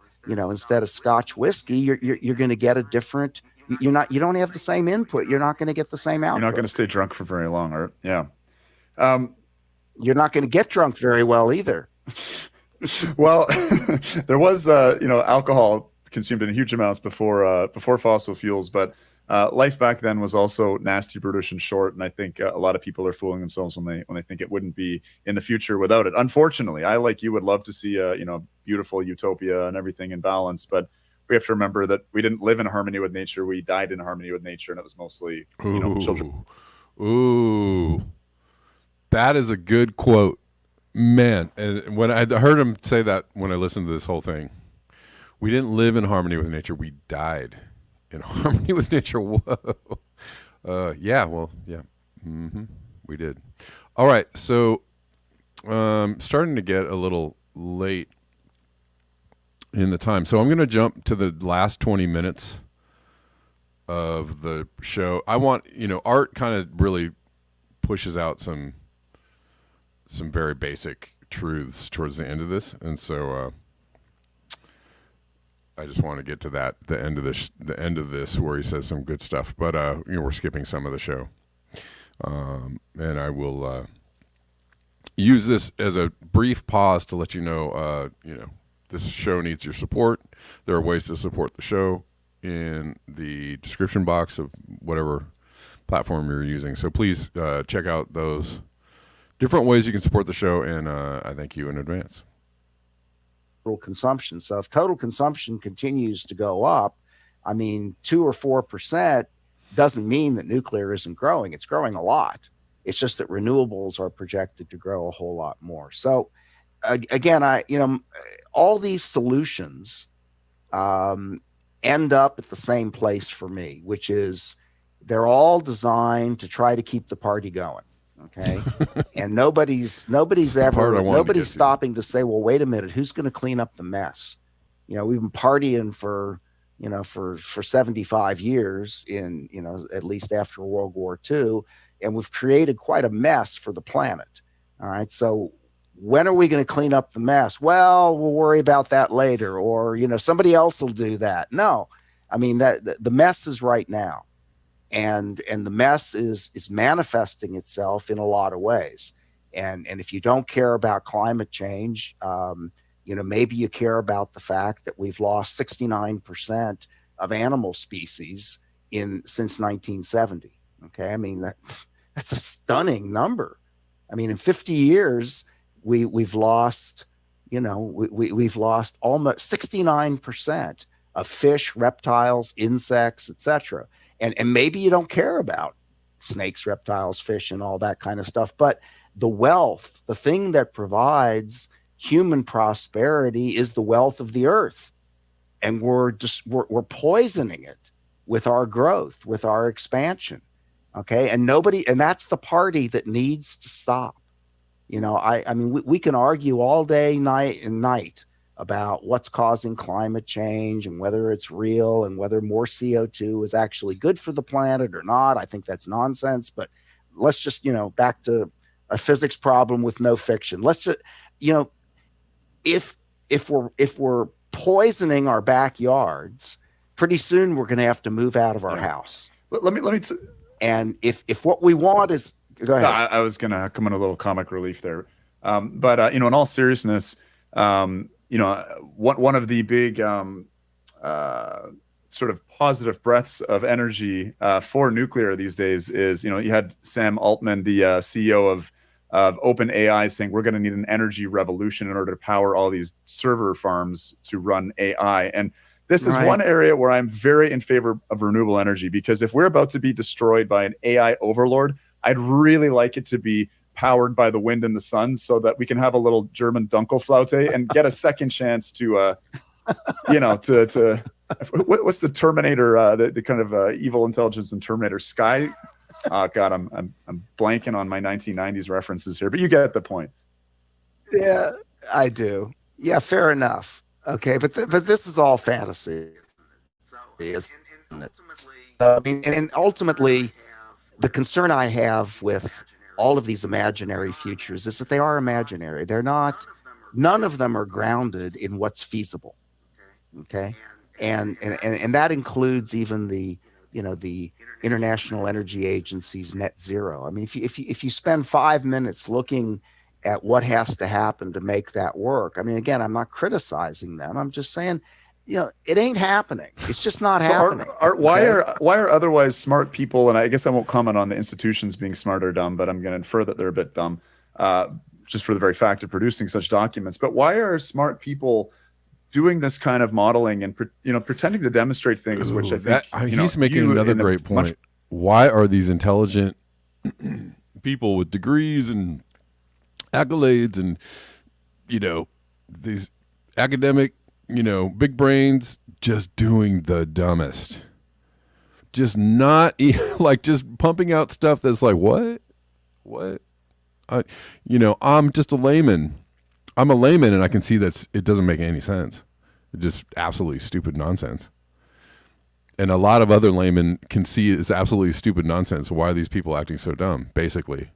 Scotch whiskey, you're going to get a different. You don't have the same input. You're not going to get the same output. You're not going to stay drunk for very long, Art. Yeah. You're not going to get drunk very well either. Well, there was alcohol consumed in huge amounts before fossil fuels, but life back then was also nasty, brutish, and short. And I think a lot of people are fooling themselves when they think it wouldn't be in the future without it. Unfortunately, I, like you, would love to see a beautiful utopia and everything in balance, but we have to remember that we didn't live in harmony with nature. We died in harmony with nature, and it was mostly children. Ooh, that is a good quote, man. And when I heard him say that, when I listened to this whole thing, we didn't live in harmony with nature. We died in harmony with nature. Whoa. Yeah. Well. Yeah. We did. All right. So, starting to get a little late in the time, so I'm going to jump to the last 20 minutes of the show. I want Art kind of really pushes out some very basic truths towards the end of this, and so I just want to get to the end of this where he says some good stuff. But we're skipping some of the show, and I will use this as a brief pause to let you know, this show needs your support. There are ways to support the show in the description box of whatever platform you're using. So please check out those different ways you can support the show, and I thank you in advance. Total consumption. So if total consumption continues to go up, I mean, 2 or 4% doesn't mean that nuclear isn't growing. It's growing a lot. It's just that renewables are projected to grow a whole lot more. So again, all these solutions end up at the same place for me, which is they're all designed to try to keep the party going. Okay. And nobody's stopping to say, well, wait a minute, who's going to clean up the mess? We've been partying for 75 years at least after World War II, and we've created quite a mess for the planet. All right. So when are we going to clean up the mess? Well, we'll worry about that later, or, somebody else will do that. No, I mean, the mess is right now. And the mess is manifesting itself in a lot of ways. And if you don't care about climate change, maybe you care about the fact that we've lost 69% of animal species since 1970. Okay, I mean that's a stunning number. I mean, in 50 years, we've lost, we've lost almost 69% of fish, reptiles, insects, etc. And maybe you don't care about snakes, reptiles, fish, and all that kind of stuff. But the wealth, the thing that provides human prosperity, is the wealth of the earth. And we're poisoning it with our growth, with our expansion. Okay. And that's the party that needs to stop. I mean, we can argue all day, night and night about what's causing climate change and whether it's real and whether more CO2 is actually good for the planet or not. I think that's nonsense, but let's just, back to a physics problem with no fiction. Let's just, if we're poisoning our backyards, pretty soon we're going to have to move out of our house. Let me and if what we want is, go ahead. No, I was going to come in a little comic relief there. But in all seriousness, one of the big sort of positive breaths of energy for nuclear these days is, you had Sam Altman, the CEO of OpenAI, saying we're going to need an energy revolution in order to power all these server farms to run AI. And this is one area where I'm very in favor of renewable energy, because if we're about to be destroyed by an AI overlord, I'd really like it to be powered by the wind and the sun, so that we can have a little German Dunkelflaute and get a second chance to, to what's the Terminator, the kind of evil intelligence in Terminator, Sky. Oh God, I'm blanking on my 1990s references here, but you get the point. Yeah, I do. Yeah, fair enough. Okay, but this is all fantasy. And ultimately, the concern I have with all of these imaginary futures is that they are imaginary. They're not. None of them are grounded in what's feasible. Okay, and that includes even the International Energy Agency's net zero. I mean, if you spend 5 minutes looking at what has to happen to make that work, I mean, again, I'm not criticizing them. I'm just saying, it ain't happening. It's just not happening. Why are otherwise smart people, and I guess I won't comment on the institutions being smart or dumb, but I'm going to infer that they're a bit dumb, just for the very fact of producing such documents. But why are smart people doing this kind of modeling and pretending to demonstrate things, which I think he's making another great point. Why are these intelligent people with degrees and accolades and these academic big brains just doing the dumbest, just not like just pumping out stuff that's like what I'm just a layman. I'm a layman, and I can see that it doesn't make any sense. It's just absolutely stupid nonsense. And a lot of other laymen can see it's absolutely stupid nonsense. Why are these people acting so dumb, basically?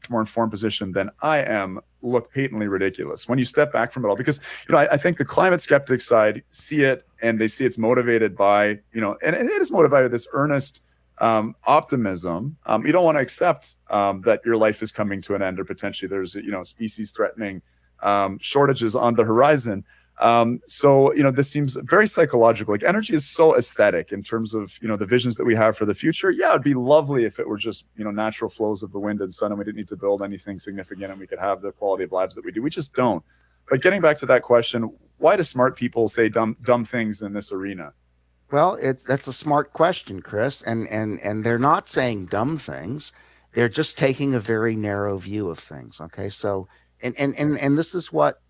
more informed position than I am look patently ridiculous when you step back from it all. Because, I think the climate skeptic side see it, and they see it's motivated by, and it is motivated this earnest optimism. You don't want to accept that your life is coming to an end, or potentially there's, species threatening shortages on the horizon. So, this seems very psychological. Like, energy is so aesthetic in terms of, the visions that we have for the future. Yeah, it'd be lovely if it were just, natural flows of the wind and sun, and we didn't need to build anything significant, and we could have the quality of lives that we do. We just don't. But getting back to that question, why do smart people say dumb things in this arena? Well, that's a smart question, Chris, and they're not saying dumb things. They're just taking a very narrow view of things. Okay, so and this is what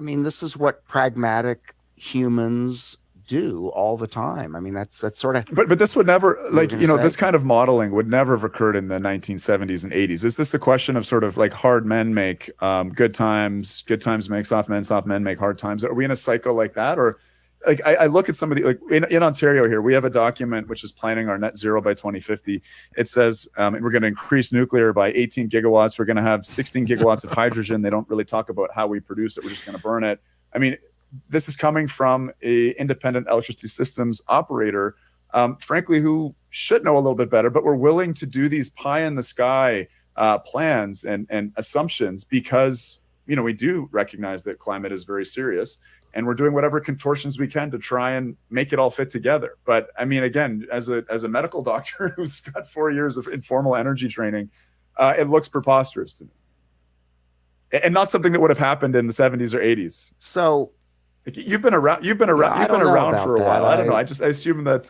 this is what pragmatic humans do all the time. I mean, that's sort of. But this would never, like, say? this kind of modeling would never have occurred in the 1970s and 80s. Is this a question of sort of like hard men make good times make soft men make hard times? Are we in a cycle like that? Or like, I look at some of the, like, in Ontario here, we have a document which is planning our net zero by 2050. It says we're going to increase nuclear by 18 gigawatts. We're going to have 16 gigawatts of hydrogen. They don't really talk about how we produce it. We're just going to burn it. I mean, this is coming from a independent electricity systems operator, frankly, who should know a little bit better, but we're willing to do these pie in the sky plans and assumptions because, we do recognize that climate is very serious. And we're doing whatever contortions we can to try and make it all fit together. But I mean, again, as a medical doctor who's got 4 years of informal energy training, it looks preposterous to me, and not something that would have happened in the 70s or 80s. So you've been around. You've been around for a while. I don't know. I assume that.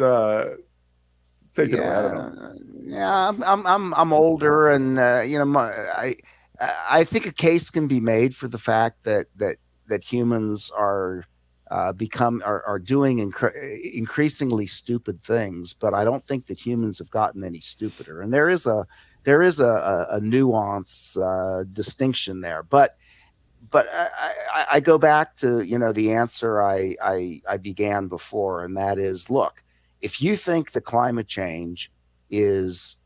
Take it away. I don't know. Yeah, I'm older, and I think a case can be made for the fact that humans are doing increasingly stupid things, but I don't think that humans have gotten any stupider. And there is a nuance distinction there. But I go back to the answer I began before, and that is, look, if you think that climate change is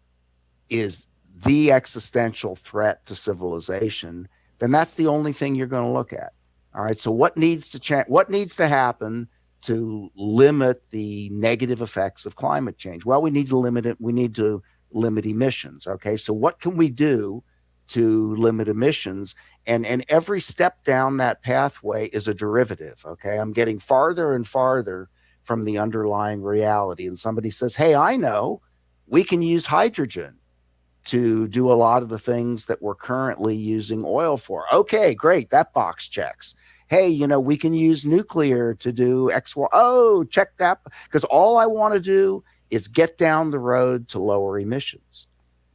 the existential threat to civilization, then that's the only thing you're going to look at. All right. So what needs to change? What needs to happen to limit the negative effects of climate change? Well, we need to limit it. We need to limit emissions. Okay. So what can we do to limit emissions? And every step down that pathway is a derivative. Okay. I'm getting farther and farther from the underlying reality. And somebody says, hey, I know we can use hydrogen to do a lot of the things that we're currently using oil for. Okay, great. That box checks. Hey, we can use nuclear to do X, Y. Oh, check that. Because all I want to do is get down the road to lower emissions.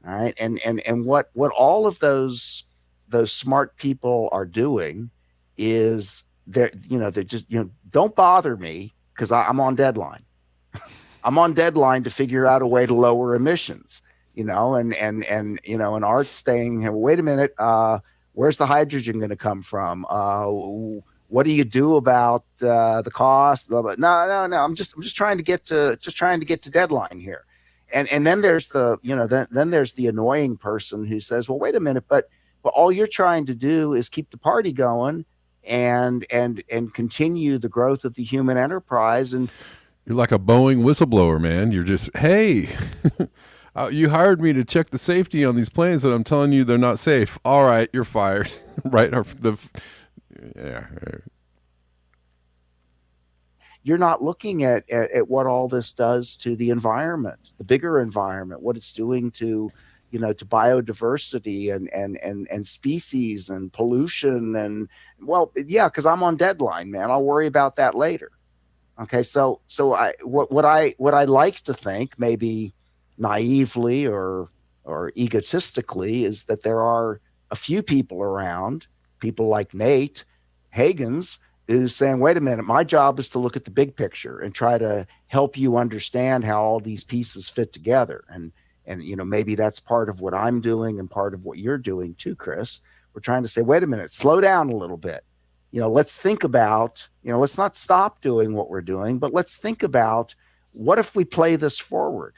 All right. And what all of those smart people are doing is they're just, don't bother me because I'm on deadline. I'm on deadline to figure out a way to lower emissions. And Art's saying, wait a minute, where's the hydrogen going to come from? What do you do about the cost? No. I'm just trying to get to deadline here. And then there's then there's the annoying person who says, well, wait a minute, but all you're trying to do is keep the party going and continue the growth of the human enterprise. And you're like a Boeing whistleblower, man. You're just, hey. You hired me to check the safety on these planes, and I'm telling you they're not safe. All right, you're fired. Right? Yeah. You're not looking at what all this does to the environment, the bigger environment, what it's doing to biodiversity and species and pollution. And well, yeah, because I'm on deadline, man. I'll worry about that later. Okay, so what I like to think, maybe naively or egotistically, is that there are a few people around, people like Nate Hagens, who's saying, wait a minute, my job is to look at the big picture and try to help you understand how all these pieces fit together. And maybe that's part of what I'm doing and part of what you're doing too, Chris. We're trying to say, wait a minute, slow down a little bit. Let's think about, let's not stop doing what we're doing, but let's think about, what if we play this forward?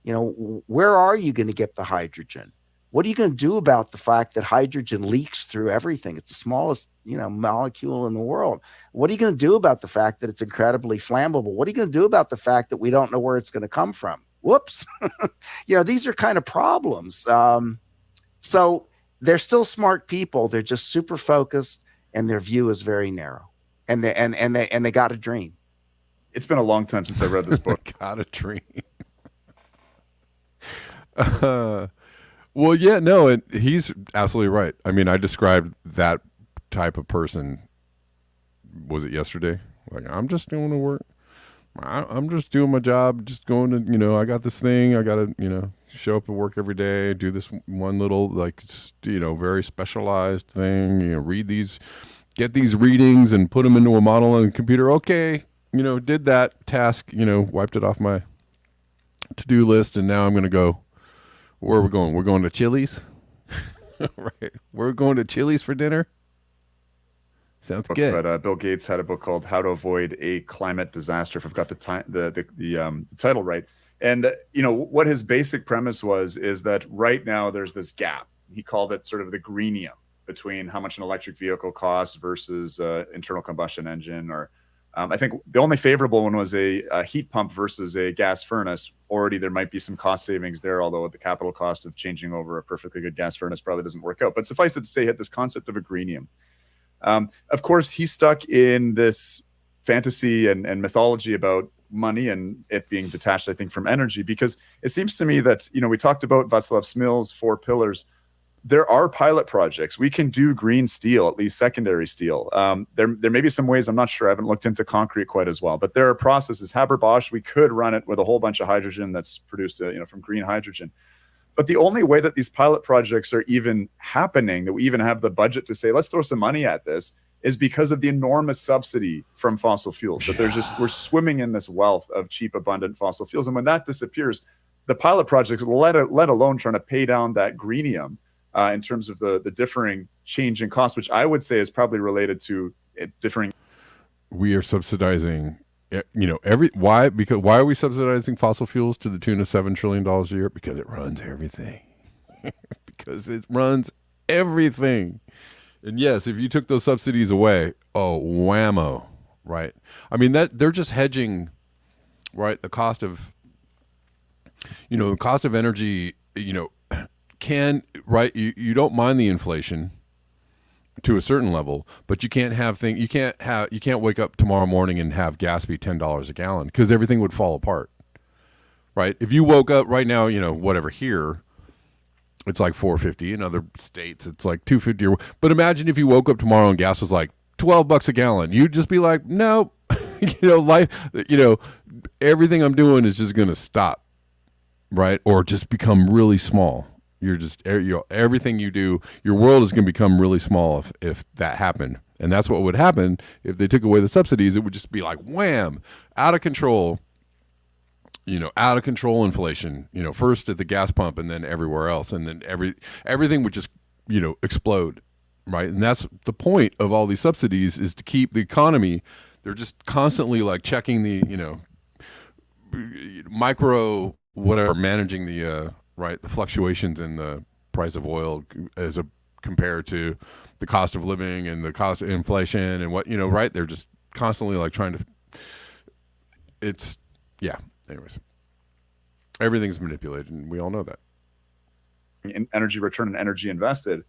Where are you going to get the hydrogen? What are you going to do about the fact that hydrogen leaks through everything? It's the smallest, molecule in the world. What are you going to do about the fact that it's incredibly flammable? What are you going to do about the fact that we don't know where it's going to come from? Whoops. These are kind of problems. So they're still smart people. They're just super focused, and their view is very narrow. And they got a dream. It's been a long time since I read this book. Got a dream. Well, yeah, no, and he's absolutely right. I mean, I described that type of person. Was it yesterday? Like, I'm just doing the work. I'm just doing my job. Just going to, I got this thing. I got to, show up at work every day. Do this one little, very specialized thing. Get these readings and put them into a model on the computer. Okay, did that task. Wiped it off my to-do list, and now I'm going to go. Where are we going? We're going to Chili's. Right. We're going to Chili's for dinner. Sounds good. But Bill Gates had a book called "How to Avoid a Climate Disaster." If I've got the title right, and what his basic premise is that right now there's this gap. He called it sort of the greenium between how much an electric vehicle costs versus internal combustion engine, or I think the only favorable one was a heat pump versus a gas furnace. Already there might be some cost savings there, although the capital cost of changing over a perfectly good gas furnace probably doesn't work out. But suffice it to say, he had this concept of a greenium. Of course, he's stuck in this fantasy and mythology about money and it being detached, I think, from energy, because it seems to me that, we talked about Václav Smil's 4 pillars. There are pilot projects. We can do green steel, at least secondary steel. There may be some ways, I'm not sure, I haven't looked into concrete quite as well, but there are processes. Haber-Bosch, we could run it with a whole bunch of hydrogen that's produced from green hydrogen. But the only way that these pilot projects are even happening, that we even have the budget to say, let's throw some money at this, is because of the enormous subsidy from fossil fuels. That we're swimming in this wealth of cheap, abundant fossil fuels. And when that disappears, the pilot projects, let alone trying to pay down that greenium, in terms of the differing change in cost, which I would say is probably related to differing. We are subsidizing, why are we subsidizing fossil fuels to the tune of $7 trillion a year? Because it runs everything. Because it runs everything. And yes, if you took those subsidies away, oh, whammo, right? I mean, that they're just hedging, right? The cost of energy, you don't mind the inflation to a certain level, but you can't wake up tomorrow morning and have gas be $10 a gallon, because everything would fall apart, right? If you woke up right now, whatever, here it's like $4.50. In other states it's like $2.50. But imagine if you woke up tomorrow and gas was like $12 a gallon. You'd just be like, nope. Life, everything I'm doing is just going to stop, right? Or just become really small. You're just, everything you do, your world is going to become really small if that happened. And that's what would happen if they took away the subsidies. It would just be like, wham, out of control, inflation, first at the gas pump and then everywhere else. And then everything would just, explode, right? And that's the point of all these subsidies, is to keep the economy. They're just constantly like checking the, micro, whatever, managing the, right, the fluctuations in the price of oil compared to the cost of living and the cost of inflation and what, right? They're just constantly like trying to, anyways, everything's manipulated, and we all know that. Energy return and energy invested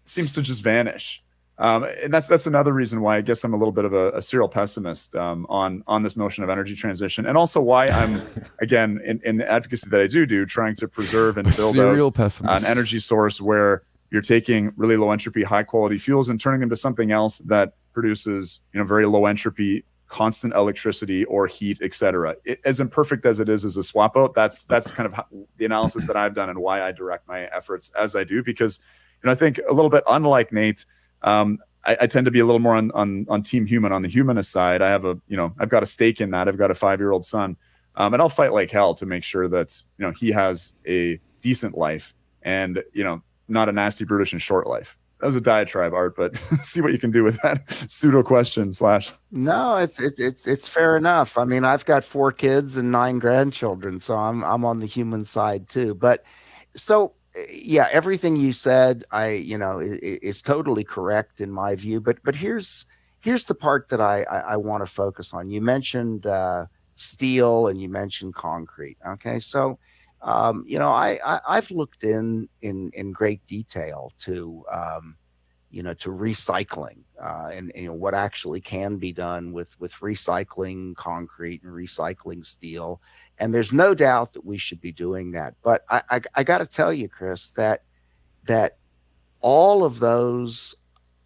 seems to just vanish. And that's another reason why I guess I'm a little bit of a serial pessimist on this notion of energy transition, and also why I'm again in the advocacy that I do trying to preserve and build out an energy source where you're taking really low entropy, high quality fuels and turning them to something else that produces very low entropy, constant electricity or heat, etc. As imperfect as it is as a swap out, that's kind of the analysis that I've done and why I direct my efforts as I do, because I think a little bit unlike Nate. I tend to be a little more on team human, on the humanist side. I have I've got a stake in that. I've got a 5-year-old son, and I'll fight like hell to make sure that, he has a decent life and, not a nasty, brutish and short life. That was a diatribe, Art, but see what you can do with that pseudo question / No, it's fair enough. I mean, I've got 4 kids and 9 grandchildren, so I'm on the human side too. But so yeah, everything you said, is totally correct in my view. But here's the part that I want to focus on. You mentioned steel and you mentioned concrete. Okay, so I've looked in great detail to to recycling, and what actually can be done with recycling concrete and recycling steel. And there's no doubt that we should be doing that. But I got to tell you, Chris, that all of those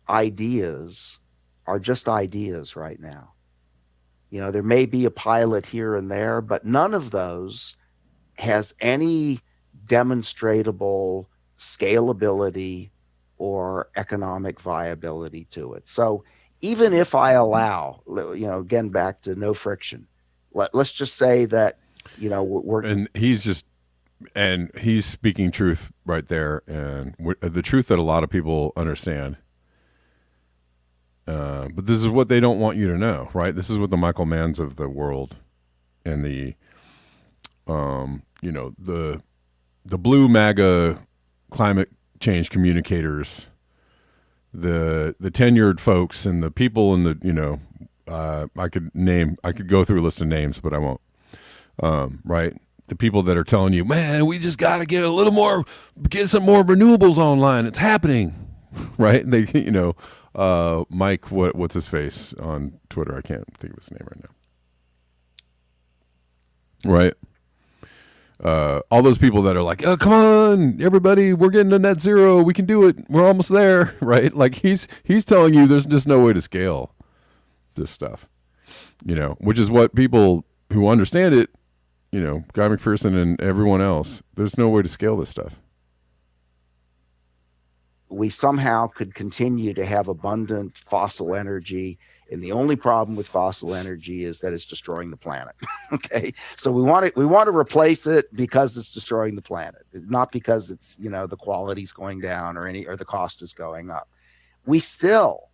ideas are just ideas right now. There may be a pilot here and there, but none of those has any demonstrratable scalability or economic viability to it. So even if I allow, again, back to no friction, let's just say that, we're And he's speaking truth right there, and the truth that a lot of people understand. But this is what they don't want you to know, right? This is what the Michael Manns of the world and the the blue MAGA climate change communicators, the tenured folks, and the people in the I could go through a list of names, but I won't. Right, the people that are telling you, man, we just got to get some more renewables online. It's happening, right? They Mike, what's his face on Twitter? I can't think of his name right now. Right. All those people that are like, oh, come on, everybody, we're getting to net zero. We can do it. We're almost there, right? Like he's telling you there's just no way to scale this stuff, which is what people who understand it, Guy McPherson and everyone else, there's no way to scale this stuff. We somehow could continue to have abundant fossil energy. And the only problem with fossil energy is that it's destroying the planet. Okay. So we want to replace it because it's destroying the planet, not because it's, the quality's going down or the cost is going up. We still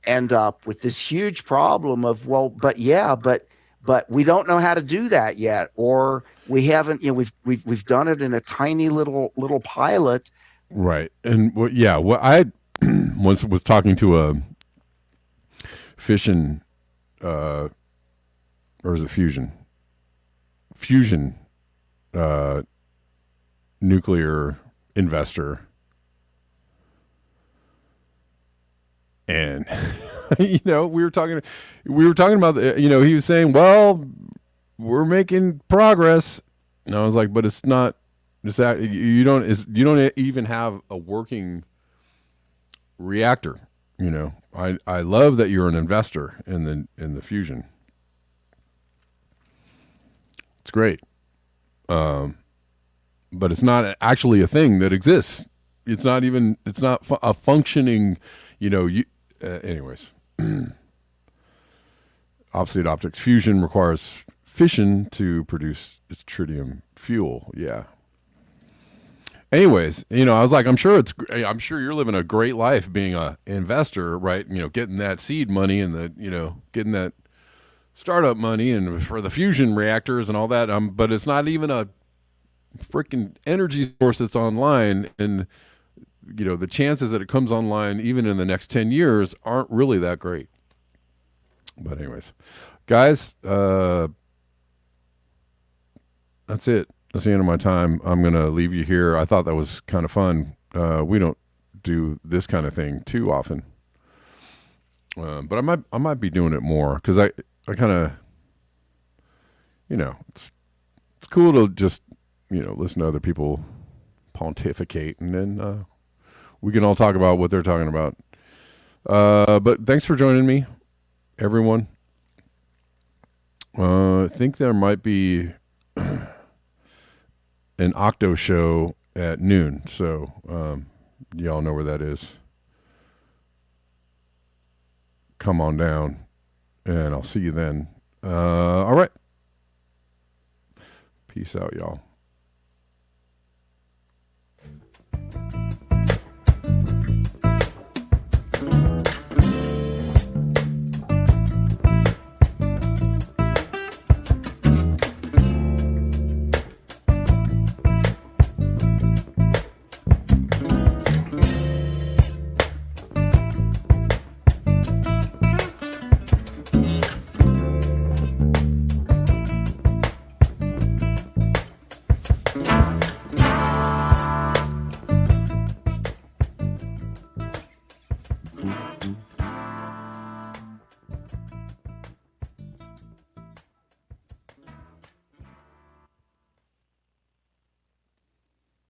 end up with this huge problem of, but we don't know how to do that yet. Or we haven't, we've done it in a tiny little pilot. Right. And what I once was talking to a fission, or is it fusion nuclear investor. And, we were talking about, he was saying, well, we're making progress. And I was like, but it's not, it's that you don't even have a working reactor. I love that you're an investor in the fusion. It's great. But it's not actually a thing that exists. It's not a functioning, anyways. Opposite optics fusion requires fission to produce its tritium fuel. Yeah. Anyways, I was like, I'm sure you're living a great life being a investor, right? Getting that seed money and getting that startup money and for the fusion reactors and all that. But it's not even a freaking energy source that's online. And, the chances that it comes online even in the next 10 years aren't really that great. But anyways, guys, that's it. That's the end of my time. I'm going to leave you here. I thought that was kind of fun. We don't do this kind of thing too often. But I might be doing it more because I kind of, it's cool to just, listen to other people pontificate, and then we can all talk about what they're talking about. But thanks for joining me, everyone. I think there might be an Octo show at noon. So y'all know where that is. Come on down, and I'll see you then. All right. Peace out, y'all.